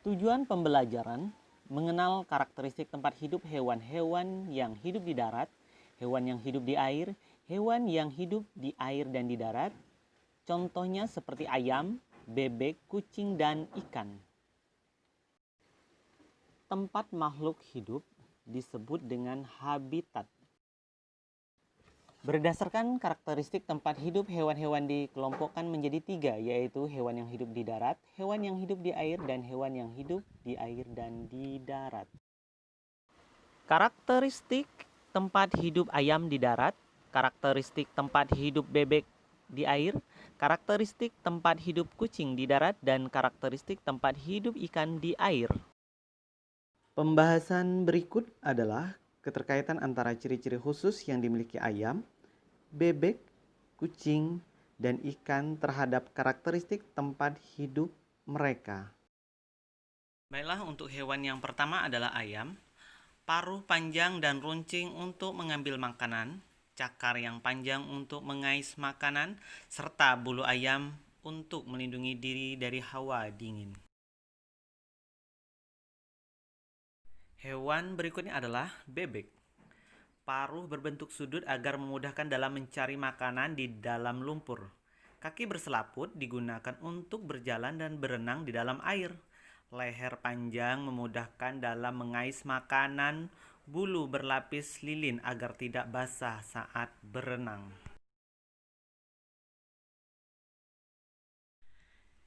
Tujuan pembelajaran mengenal karakteristik tempat hidup hewan-hewan yang hidup di darat, hewan yang hidup di air, hewan yang hidup di air dan di darat. Contohnya seperti ayam, bebek, kucing, dan ikan. Tempat makhluk hidup disebut dengan habitat. Berdasarkan karakteristik tempat hidup, hewan-hewan dikelompokkan menjadi 3, yaitu hewan yang hidup di darat, hewan yang hidup di air, dan hewan yang hidup di air dan di darat. Karakteristik tempat hidup ayam di darat, karakteristik tempat hidup bebek di air, karakteristik tempat hidup kucing di darat, dan karakteristik tempat hidup ikan di air. Pembahasan berikut adalah keterkaitan antara ciri-ciri khusus yang dimiliki ayam, bebek, kucing, dan ikan terhadap karakteristik tempat hidup mereka. Baiklah, untuk hewan yang pertama adalah ayam. Paruh panjang dan runcing untuk mengambil makanan, cakar yang panjang untuk mengais makanan, serta bulu ayam untuk melindungi diri dari hawa dingin. Hewan berikutnya adalah bebek. Paruh berbentuk sudut agar memudahkan dalam mencari makanan di dalam lumpur. Kaki berselaput digunakan untuk berjalan dan berenang di dalam air. Leher panjang memudahkan dalam mengais makanan. Bulu berlapis lilin agar tidak basah saat berenang.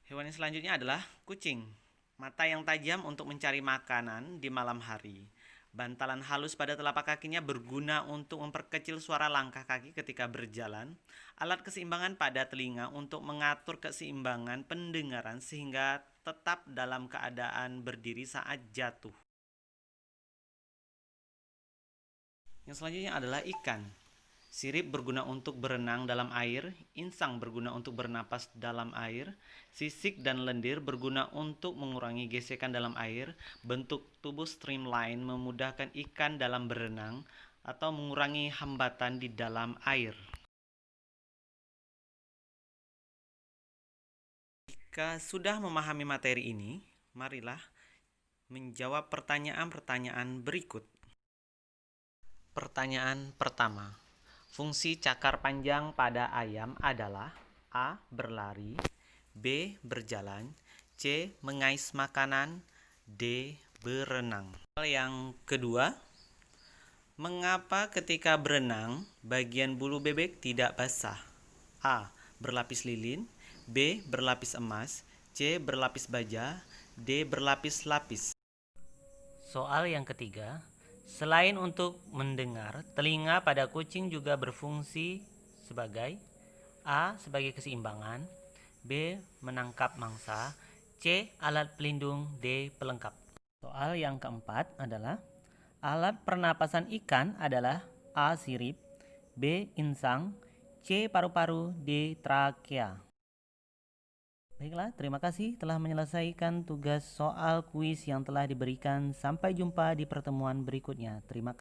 Hewan yang selanjutnya adalah kucing. Mata yang tajam untuk mencari makanan di malam hari. Bantalan halus pada telapak kakinya berguna untuk memperkecil suara langkah kaki ketika berjalan. Alat keseimbangan pada telinga untuk mengatur keseimbangan pendengaran sehingga tetap dalam keadaan berdiri saat jatuh. Yang selanjutnya adalah ikan. Sirip berguna untuk berenang dalam air, insang berguna untuk bernapas dalam air, sisik dan lendir berguna untuk mengurangi gesekan dalam air. Bentuk tubuh streamline memudahkan ikan dalam berenang atau mengurangi hambatan di dalam air. Jika sudah memahami materi ini, marilah menjawab pertanyaan-pertanyaan berikut. Pertanyaan pertama. Fungsi cakar panjang pada ayam adalah A. Berlari, B. Berjalan, C. Mengais makanan, D. Berenang. Yang kedua, mengapa ketika berenang bagian bulu bebek tidak basah? A. Berlapis lilin, B. Berlapis emas, C. Berlapis baja, D. Berlapis-lapis. Soal yang ketiga, selain untuk mendengar, telinga pada kucing juga berfungsi sebagai A. Sebagai keseimbangan, B. Menangkap mangsa, C. Alat pelindung, D. Pelengkap. Soal yang keempat adalah alat pernapasan ikan adalah A. Sirip, B. Insang, C. Paru-paru, D. Trakea. Baiklah, terima kasih telah menyelesaikan tugas soal kuis yang telah diberikan. Sampai jumpa di pertemuan berikutnya. Terima kasih.